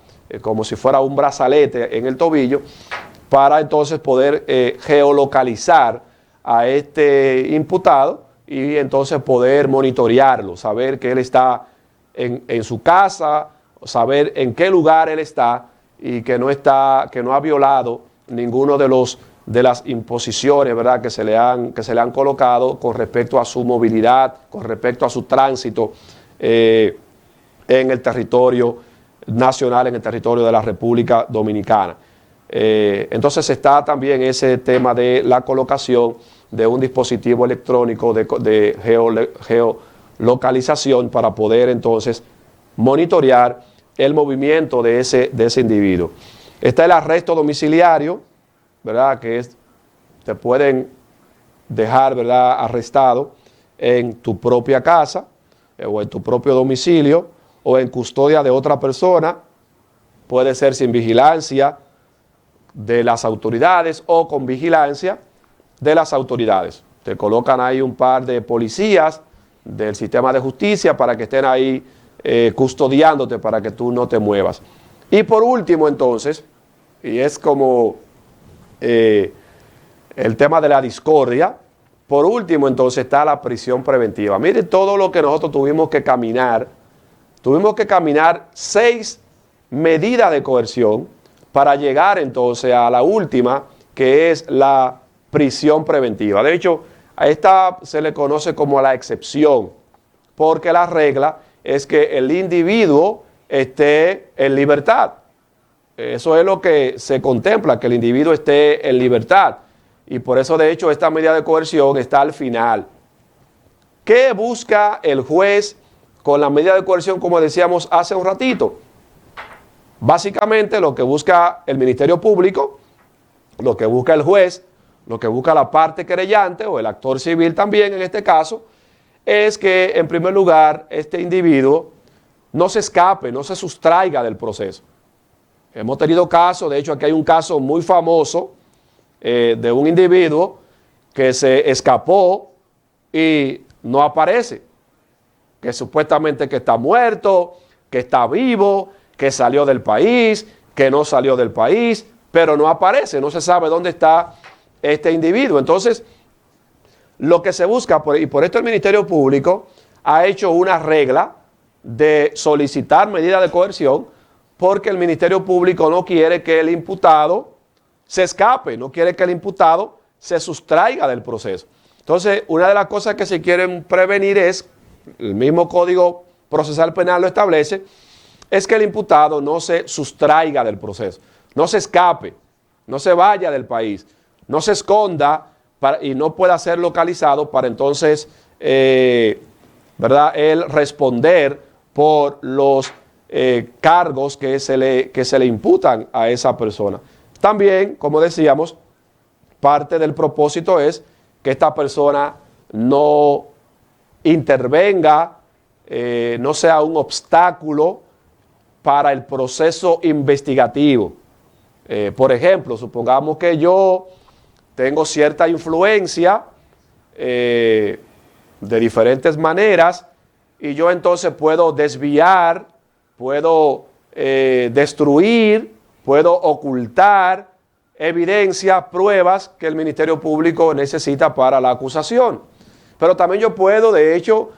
Como si fuera un brazalete en el tobillo, para entonces poder geolocalizar a este imputado y entonces poder monitorearlo, saber que él está en su casa, saber en qué lugar él está y que no ha violado ninguno de las imposiciones, ¿verdad?, que se le han colocado con respecto a su movilidad, con respecto a su tránsito en el territorio nacional, en el territorio de la República Dominicana. Entonces está también ese tema de la colocación de un dispositivo electrónico de geolocalización para poder entonces monitorear el movimiento de ese individuo. Está el arresto domiciliario, ¿verdad?, que te pueden dejar, ¿verdad?, arrestado en tu propia casa o en tu propio domicilio o en custodia de otra persona. Puede ser sin vigilancia, de las autoridades o con vigilancia de las autoridades. Te colocan ahí un par de policías del sistema de justicia para que estén ahí custodiándote para que tú no te muevas. Y por último, entonces, y es como el tema de la discordia, por último, entonces, está la prisión preventiva. Miren todo lo que nosotros tuvimos que caminar. Tuvimos que caminar 6 medidas de coerción para llegar entonces a la última, que es la prisión preventiva. De hecho, a esta se le conoce como la excepción, porque la regla es que el individuo esté en libertad. Eso es lo que se contempla, que el individuo esté en libertad. Y por eso, de hecho, esta medida de coerción está al final. ¿Qué busca el juez con la medida de coerción, como decíamos hace un ratito? Básicamente lo que busca el Ministerio Público, lo que busca el juez, lo que busca la parte querellante o el actor civil también en este caso, es que en primer lugar este individuo no se escape, no se sustraiga del proceso. Hemos tenido casos, de hecho aquí hay un caso muy famoso de un individuo que se escapó y no aparece, que supuestamente que está muerto, que está vivo, que salió del país, que no salió del país, pero no aparece, no se sabe dónde está este individuo. Entonces, lo que se busca, y por esto el Ministerio Público ha hecho una regla de solicitar medidas de coerción, porque el Ministerio Público no quiere que el imputado se escape, no quiere que el imputado se sustraiga del proceso. Entonces, una de las cosas que se quieren prevenir es, el mismo Código Procesal Penal lo establece, es que el imputado no se sustraiga del proceso, no se escape, no se vaya del país, no se esconda y no pueda ser localizado para entonces, ¿verdad?, él responder por los cargos que se le imputan a esa persona. También, como decíamos, parte del propósito es que esta persona no intervenga, no sea un obstáculo para el proceso investigativo. Por ejemplo, supongamos que yo tengo cierta influencia de diferentes maneras y yo entonces puedo desviar, puedo destruir, puedo ocultar evidencia, pruebas que el Ministerio Público necesita para la acusación. Pero también yo puedo, de hecho,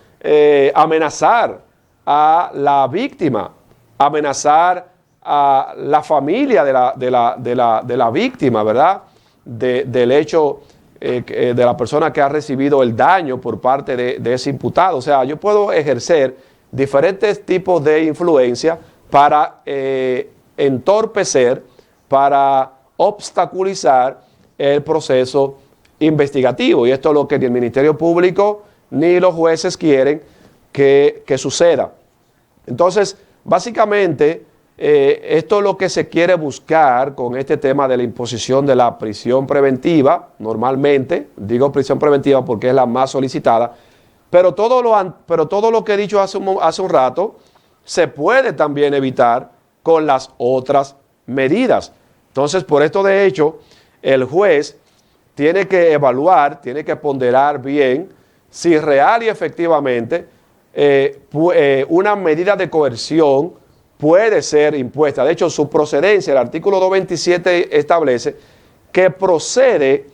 amenazar a la víctima, amenazar a la familia de la víctima, ¿verdad? Del hecho de la persona que ha recibido el daño por parte de ese imputado. O sea, yo puedo ejercer diferentes tipos de influencia para entorpecer, para obstaculizar el proceso investigativo. Y esto es lo que ni el Ministerio Público ni los jueces quieren que suceda. Entonces, básicamente, esto es lo que se quiere buscar con este tema de la imposición de la prisión preventiva. Normalmente, digo prisión preventiva porque es la más solicitada, pero todo lo que he dicho hace un rato se puede también evitar con las otras medidas. Entonces, por esto, de hecho, el juez tiene que evaluar, tiene que ponderar bien si real y efectivamente una medida de coerción puede ser impuesta. De hecho, su procedencia, el artículo 227 establece que procede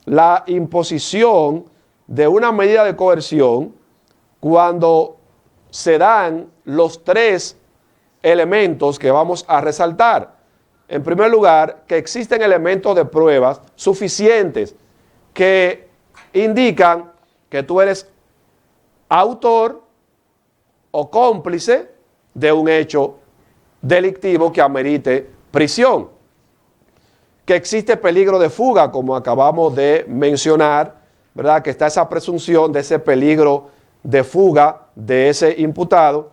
la imposición de una medida de coerción cuando se dan los 3 elementos que vamos a resaltar. En primer lugar, que existen elementos de pruebas suficientes que indican que tú eres autor o cómplice de un hecho delictivo que amerite prisión. Que existe peligro de fuga, como acabamos de mencionar, ¿verdad? Que está esa presunción de ese peligro de fuga de ese imputado,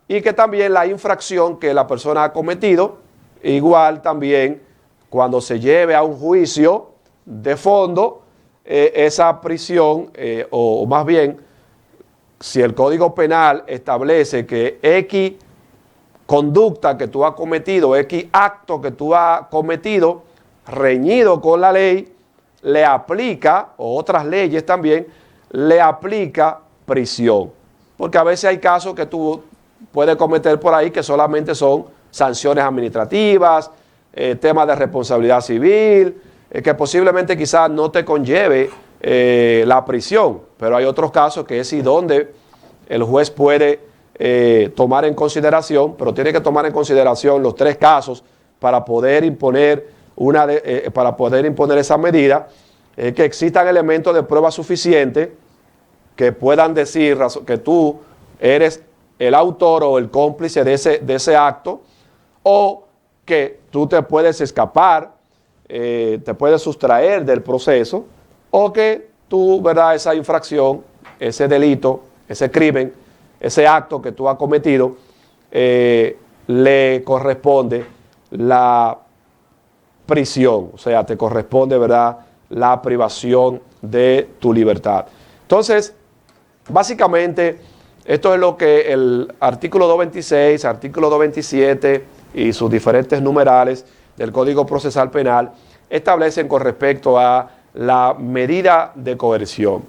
y que también la infracción que la persona ha cometido, igual también cuando se lleve a un juicio de fondo, esa prisión, o más bien, si el Código Penal establece que X conducta que tú has cometido, X acto que tú has cometido, reñido con la ley, le aplica, o otras leyes también, le aplica prisión. Porque a veces hay casos que tú puedes cometer por ahí que solamente son sanciones administrativas, temas de responsabilidad civil, que posiblemente quizás no te conlleve la prisión, pero hay otros casos que es y donde el juez puede tomar en consideración, pero tiene que tomar en consideración los 3 casos para poder imponer esa medida, que existan elementos de prueba suficiente que puedan decir que tú eres el autor o el cómplice de ese acto, o que tú te puedes escapar, te puedes sustraer del proceso, o que tú, ¿verdad?, esa infracción, ese delito, ese crimen, ese acto que tú has cometido, le corresponde la prisión, o sea, te corresponde, ¿verdad?, la privación de tu libertad. Entonces, básicamente, esto es lo que el artículo 226, artículo 227 y sus diferentes numerales del Código Procesal Penal establecen con respecto a la medida de coerción.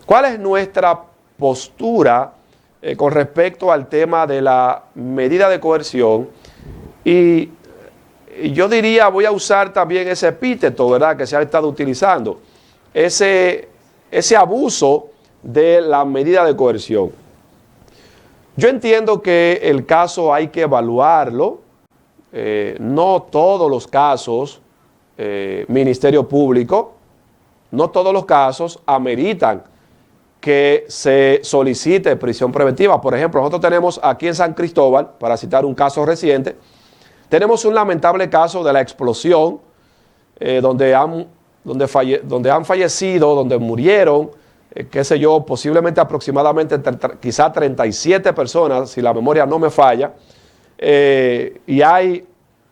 ¿Cuál es nuestra postura con respecto al tema de la medida de coerción? Y yo diría, voy a usar también ese epíteto, ¿verdad?, que se ha estado utilizando, ese abuso de la medida de coerción. Yo entiendo que el caso hay que evaluarlo, no todos los casos, Ministerio Público, no todos los casos ameritan que se solicite prisión preventiva. Por ejemplo, nosotros tenemos aquí en San Cristóbal, para citar un caso reciente, tenemos un lamentable caso de la explosión donde han fallecido, donde murieron, qué sé yo, posiblemente aproximadamente quizá 37 personas, si la memoria no me falla, y hay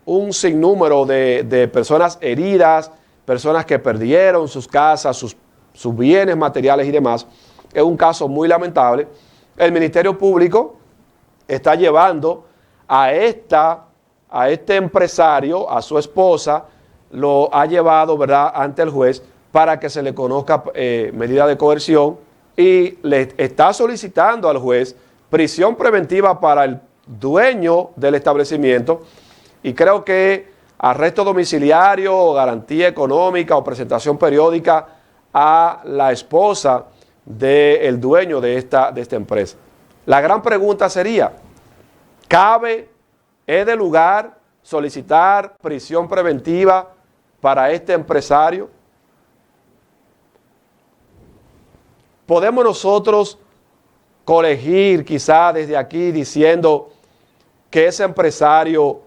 un sinnúmero de personas heridas, personas que perdieron sus casas, sus bienes materiales y demás. Es un caso muy lamentable. El Ministerio Público está llevando a este empresario, a su esposa, lo ha llevado, ¿verdad?, ante el juez para que se le conozca medida de coerción, y le está solicitando al juez prisión preventiva para el dueño del establecimiento, y creo que arresto domiciliario o garantía económica o presentación periódica a la esposa del dueño de esta empresa. La gran pregunta sería, ¿es de lugar solicitar prisión preventiva para este empresario? ¿Podemos nosotros colegir quizá desde aquí diciendo que ese empresario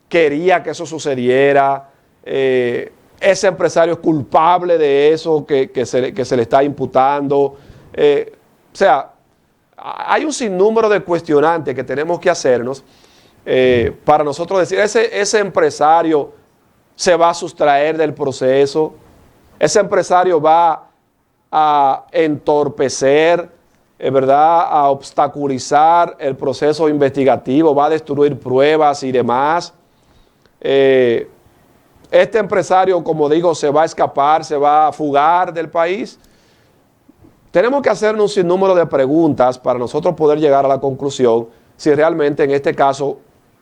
quería que eso sucediera, ese empresario es culpable de eso que se le está imputando? O sea, hay un sinnúmero de cuestionantes que tenemos que hacernos para nosotros decir, ese empresario se va a sustraer del proceso, ese empresario va a entorpecer, ¿verdad?, a obstaculizar el proceso investigativo, va a destruir pruebas y demás. Este empresario, como digo, se va a escapar, se va a fugar del país. Tenemos que hacernos un sinnúmero de preguntas para nosotros poder llegar a la conclusión si realmente en este caso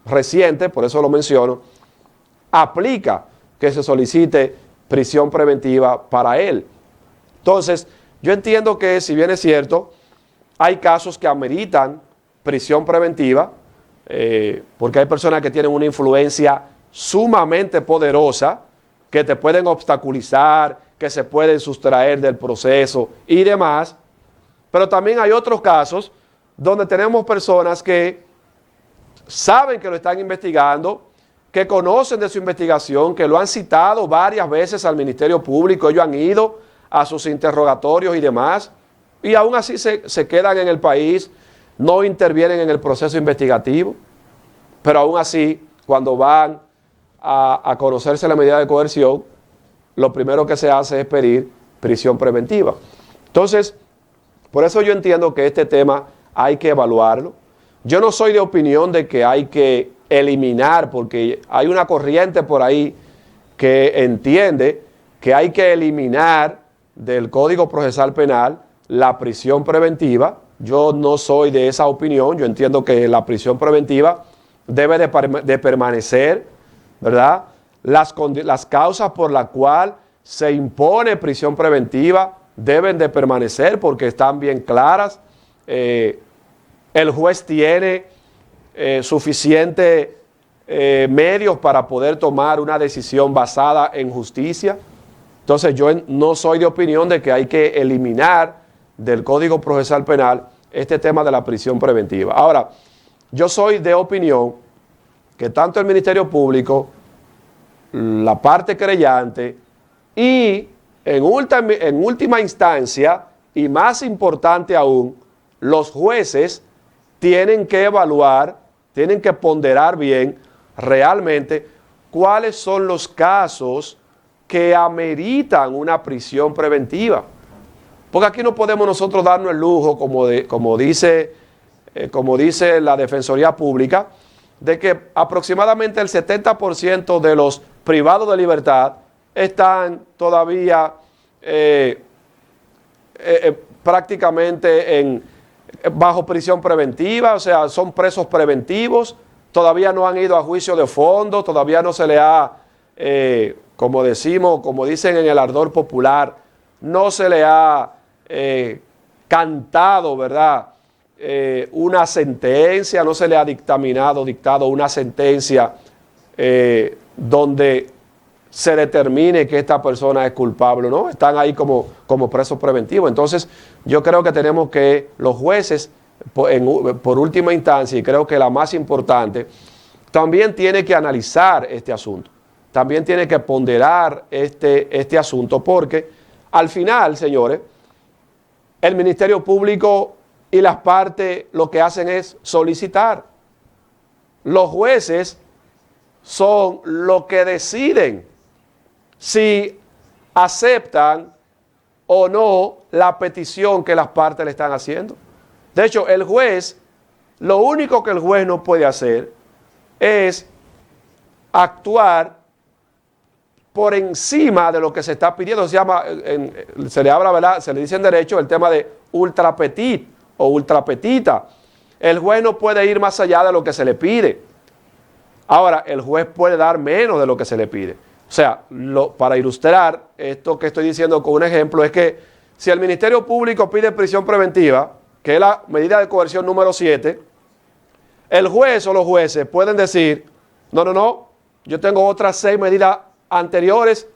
reciente, por eso lo menciono, aplica que se solicite prisión preventiva para él. Entonces, yo entiendo que, si bien es cierto, hay casos que ameritan prisión preventiva, porque hay personas que tienen una influencia sumamente poderosa, que te pueden obstaculizar, que se pueden sustraer del proceso y demás, pero también hay otros casos donde tenemos personas que saben que lo están investigando, que conocen de su investigación, que lo han citado varias veces al Ministerio Público, ellos han ido a sus interrogatorios y demás, y aún así se quedan en el país, no intervienen en el proceso investigativo, pero aún así, cuando van a conocerse la medida de coerción, lo primero que se hace es pedir prisión preventiva. Entonces, por eso yo entiendo que este tema hay que evaluarlo. Yo no soy de opinión de que hay que eliminar, porque hay una corriente por ahí que entiende que hay que eliminar del Código Procesal Penal la prisión preventiva. Yo no soy de esa opinión. Yo entiendo que la prisión preventiva debe de permanecer, ¿verdad? Las causas por las cuales se impone prisión preventiva deben de permanecer porque están bien claras. El juez tiene suficiente medios para poder tomar una decisión basada en justicia. Entonces yo no soy de opinión de que hay que eliminar del Código Procesal Penal este tema de la prisión preventiva. Ahora, yo soy de opinión que tanto el Ministerio Público, la parte querellante y en última instancia, y más importante aún, los jueces tienen que evaluar, tienen que ponderar bien realmente cuáles son los casos que ameritan una prisión preventiva. Porque aquí no podemos nosotros darnos el lujo, como dice la Defensoría Pública, de que aproximadamente el 70% de los privados de libertad están todavía prácticamente bajo prisión preventiva, o sea, son presos preventivos, todavía no han ido a juicio de fondo, todavía no se le ha, como dicen en el ardor popular, no se le ha cantado, ¿verdad?, una sentencia, no se le ha dictado una sentencia donde se determine que esta persona es culpable, ¿no? Están ahí como presos preventivos. Entonces, yo creo que tenemos que, los jueces, por última instancia, y creo que la más importante, también tiene que analizar este asunto. También tiene que ponderar este asunto, porque al final, señores, el Ministerio Público y las partes lo que hacen es solicitar. Los jueces son los que deciden si aceptan o no la petición que las partes le están haciendo. De hecho, el juez, lo único que el juez no puede hacer es actuar por encima de lo que se está pidiendo. Se le habla, ¿verdad?, se le dice en derecho el tema de ultra petit o ultra petita. El juez no puede ir más allá de lo que se le pide. Ahora, el juez puede dar menos de lo que se le pide. O sea, para ilustrar esto que estoy diciendo con un ejemplo, es que si el Ministerio Público pide prisión preventiva, que es la medida de coerción número 7, el juez o los jueces pueden decir, no, yo tengo otras 6 medidas anteriores,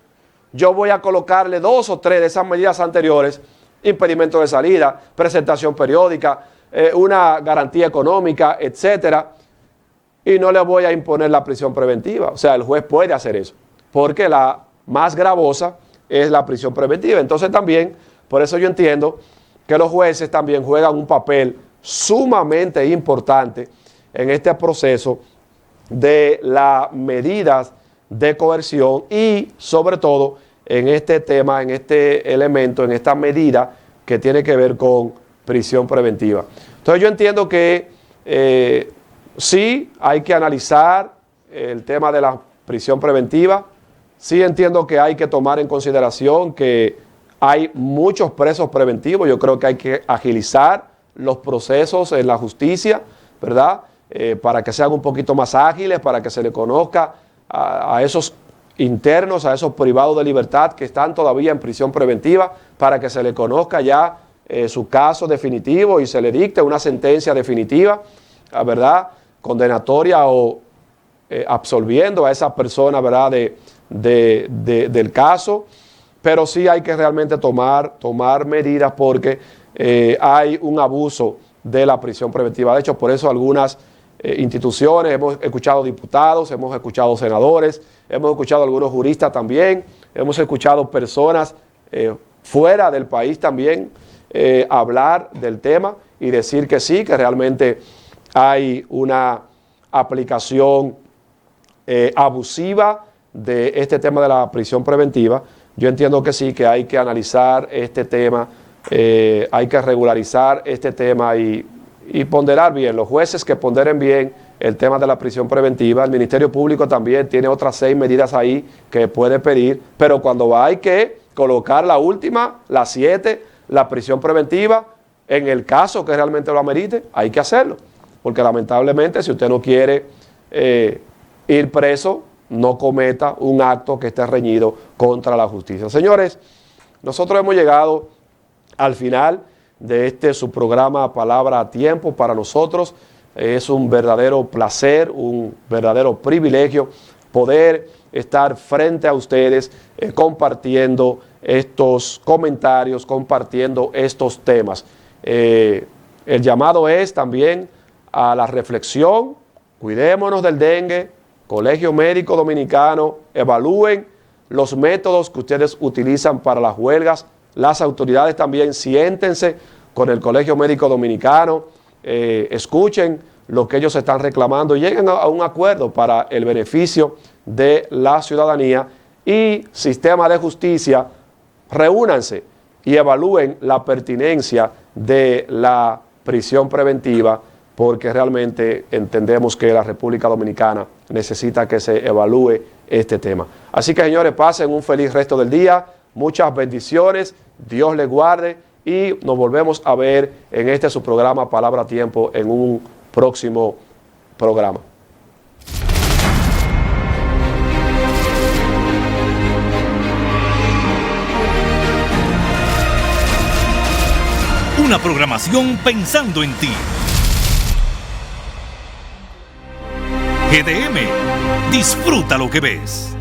yo voy a colocarle 2 o 3 de esas medidas anteriores, impedimento de salida, presentación periódica, una garantía económica, etcétera, y no le voy a imponer la prisión preventiva. O sea, el juez puede hacer eso, porque la más gravosa es la prisión preventiva. Entonces también, por eso yo entiendo que los jueces también juegan un papel sumamente importante en este proceso de las medidas de coerción y sobre todo en este tema, en este elemento, en esta medida que tiene que ver con prisión preventiva. Entonces yo entiendo que sí hay que analizar el tema de la prisión preventiva, sí entiendo que hay que tomar en consideración que hay muchos presos preventivos. Yo creo que hay que agilizar los procesos en la justicia, ¿verdad?, para que sean un poquito más ágiles, para que se le conozca a esos internos, a esos privados de libertad que están todavía en prisión preventiva, para que se le conozca ya su caso definitivo y se le dicte una sentencia definitiva, ¿verdad?, condenatoria o absolviendo a esa persona, ¿verdad?, del caso. Pero sí hay que realmente tomar medidas porque hay un abuso de la prisión preventiva. De hecho, por eso algunas instituciones, hemos escuchado diputados, hemos escuchado senadores, hemos escuchado algunos juristas también, hemos escuchado personas fuera del país también hablar del tema y decir que sí, que realmente hay una aplicación abusiva de este tema de la prisión preventiva. Yo entiendo que sí, que hay que analizar este tema, hay que regularizar este tema y ponderar bien. Los jueces que ponderen bien el tema de la prisión preventiva. El Ministerio Público también tiene otras 6 medidas ahí que puede pedir, pero cuando hay que colocar la última, la 7, la prisión preventiva, en el caso que realmente lo amerite, hay que hacerlo, porque lamentablemente si usted no quiere ir preso, no cometa un acto que esté reñido contra la justicia. Señores, nosotros hemos llegado al final de su programa Palabra a Tiempo. Para nosotros es un verdadero placer, un verdadero privilegio poder estar frente a ustedes compartiendo estos comentarios, compartiendo estos temas. El llamado es también a la reflexión, cuidémonos del dengue, Colegio Médico Dominicano, evalúen los métodos que ustedes utilizan para las huelgas, las autoridades también siéntense con el Colegio Médico Dominicano, escuchen lo que ellos están reclamando y lleguen a un acuerdo para el beneficio de la ciudadanía. Y sistema de justicia, reúnanse y evalúen la pertinencia de la prisión preventiva, porque realmente entendemos que la República Dominicana necesita que se evalúe este tema. Así que, señores, pasen un feliz resto del día, muchas bendiciones, Dios les guarde y nos volvemos a ver en su programa Palabra a Tiempo en un próximo programa. Una programación pensando en ti. GDM, disfruta lo que ves.